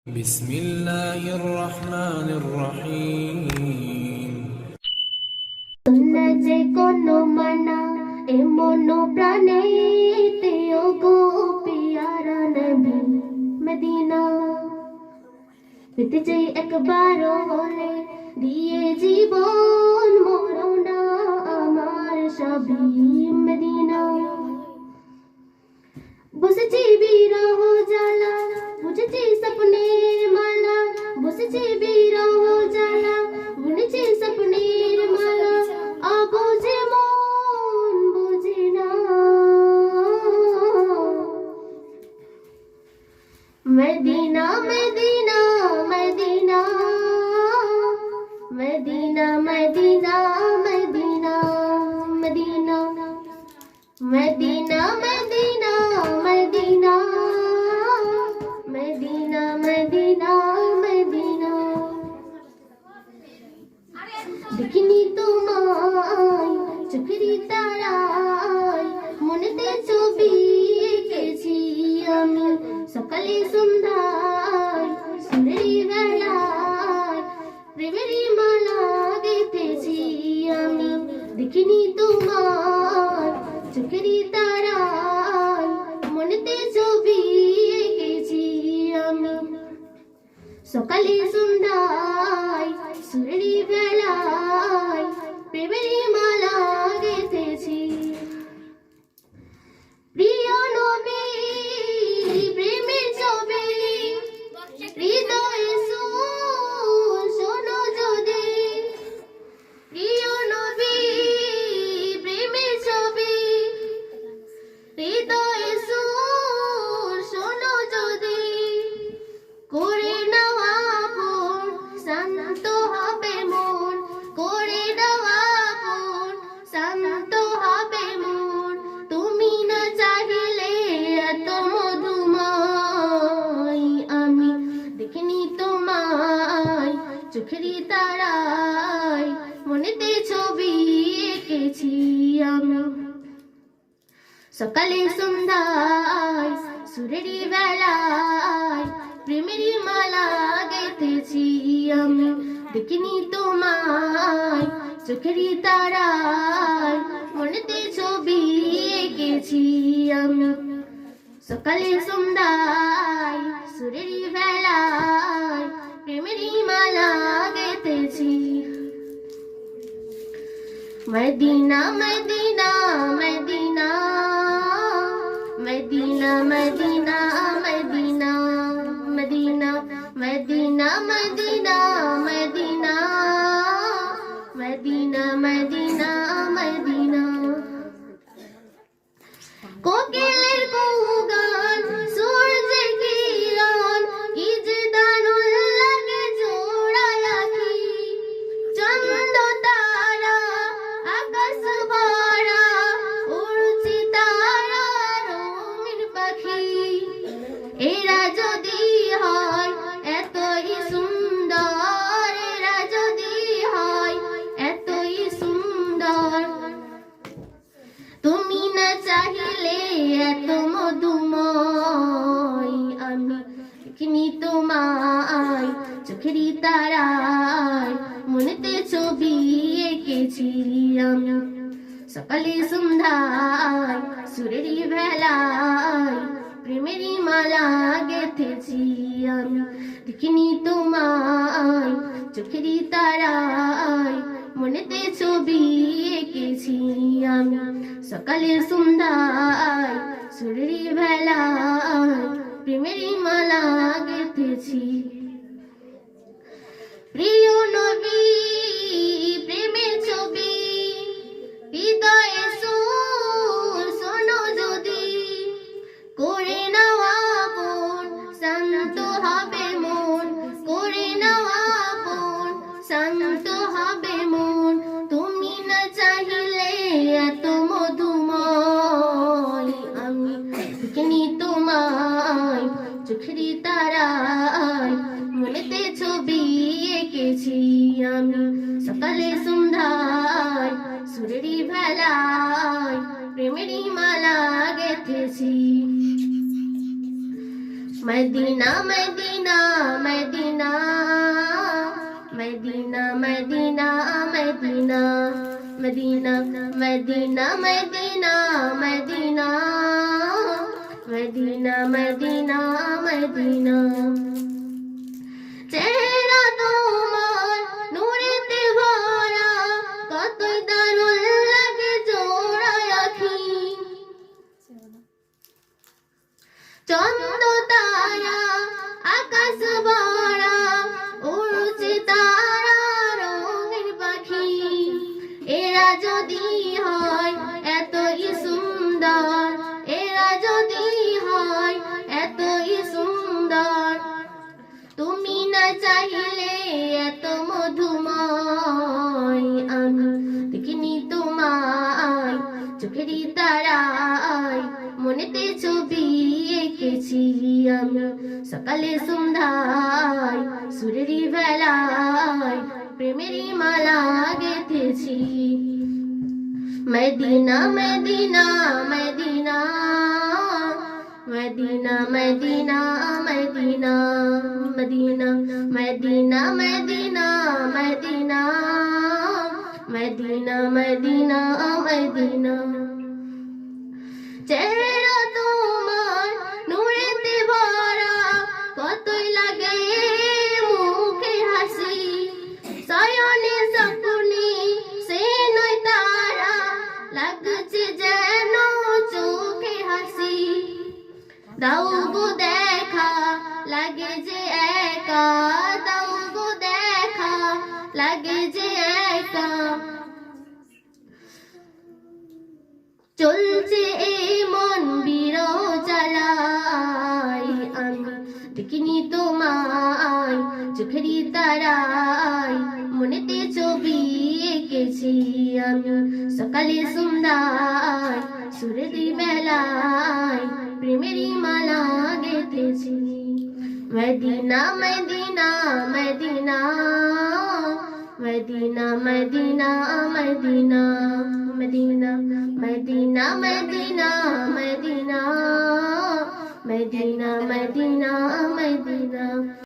بسم الله الرحمن الرحيم যে কোনো মানা এমন প্রাণেতে ও গো পিয়ারা নবী মদিনা পেতে চাই একবার হলে দিয়ে জীবন মরনা আমার সবই মদিনা বসেছি বিরহ জ্বালা বুঝেছি স্বপ্নের মালা বসেছি বিরহ জ্বালা বুঝেছি স্বপ্নের মালা অবুঝে মন বুঝে না Medina Medina Medina Medina Medina Medina Medina Medina Medina Medina Medina Medina Medina দেখিনি তোমায় চোখের তারায় মনেতে ছবি এঁকেছি আমি সকালে সন্ধ্যায় সুন্দরী বেলায় প্রেমেরই মালা গেঁথেছি আমি দেখিনি তোমায় চোখের তারায় মনেতে ছবি এঁকেছি আমি সকালে সন্ধ্যায় সুরেরি বেলায় প্রেমেরই মালা গেঁথেছি প্রিয় নবী প্রেমের ছবি হৃদয়ে শোনো যদি প্রিয় নবী প্রেমের ছবি হৃদয়ে শোনো যদি করে নেওয়া আপন শান্ত হবে মন করে নেওয়া আপন শান্ত হবে মন তুমি না চাইলে এত মধুময় আমি দেখিনি তোমায় চোখেরই তারায় মনেতে ছবি এঁকেছি আমি সকালে সন্ধ্যায় সুরেরি বেলায় প্রেমেরই মালা গেঁথেছি আমি দেখিনি তোমায় চোখেরই তারায় মনেতে ছবি এঁকেছি আমি সকালে সন্ধ্যায় সুরেরি বেলায় প্রেমেরই মালা গেঁথেছি Medina Medina Medina Medina Medina Medina Medina Medina Medina Medina Medina Medina Madina কোকিলের কুগান সূর্যের কিরণ কি যে দারুণ লাগে জোড়ায় আঁখি চন্দ্র তারা আকাশ ভরা উড়ছে তারা রঙিন পাখি এরা যদি হয় এতই সুন্দর এরা যদি হয় এতই সুন্দর তুমি না চাইলে এত মধুময় আমি দেখিনি তোমায় চোখেরই তারায় মনেতে ছবি এঁকেছি আমি সকালে সন্ধ্যায় সুরেরি বেলায় প্রেমেরই মালা গেঁথেছি আমি দেখিনি তোমায় চোখেরই তারায় মনেতে ছবি এঁকেছি আমি সকালে সন্ধ্যায় সুরেরি বেলায় প্রেমেরই মালা গেঁথেছি প্রিয় নবী প্রেমের ছবি হৃদয়ে শোনো যদি করে নেওয়া আপন শান্ত হবে মন করে নেওয়া আপন শান্ত হবে মন তুমি না চাইলে এত মধুময় আমি দেখিনি তোমায় চোখেরই তারায় মনেতে ছবি এঁকেছি আমি সকালে সন্ধ্যায় সুরেরি বেলায় প্রেমেরই মালা গেঁথেছি Medina Medina Medina Medina Medina Medina Medina Medina Medina Medina Medina Medina চেহারা তোমার নূরেতে ভরা কতই দারুণ লাগে জোড়া আঁখি চন্দ্র তারা আকাশ ভরা উড়ছে তারা রঙের পাখি এরা যদি হয় এতই সুন্দর এরা যদি হয় এতই সুন্দর তুমি না চাইলে এত মধুময় আমি দেখিনি তোমায় চোখেরই তারায় মনেতে ছবি এঁকেছি আমি সকালে সন্ধ্যায় সুরেরই বেলায় প্রেমেরই মালা গেঁথেছি Medina Medina Medina Medina Medina Medina Medina Medina Medina Medina Medina Medina Medina চেহারা তোমার নূরেতে ভরা কতই লাগে মুখে হাসি শয়নে স্বপ্নে সে নয় তারা লাগছে যেন চোখে হাসি দাও গো দেখা লাগে যে একা দাও গো দেখা লাগে যে একা চলছে এই মন বিরহ জ্বালায় আমি দেখিনি তোমায় চোখেরই তারায় মনেতে ছবি এঁকেছি আমি সকালে সন্ধ্যায় সুরেরই বেলায় প্রেমেরই মালা গেঁথেছি Medina Medina Medina Medina Medina Medina Medina Medina Medina Medina Medina Medina Medina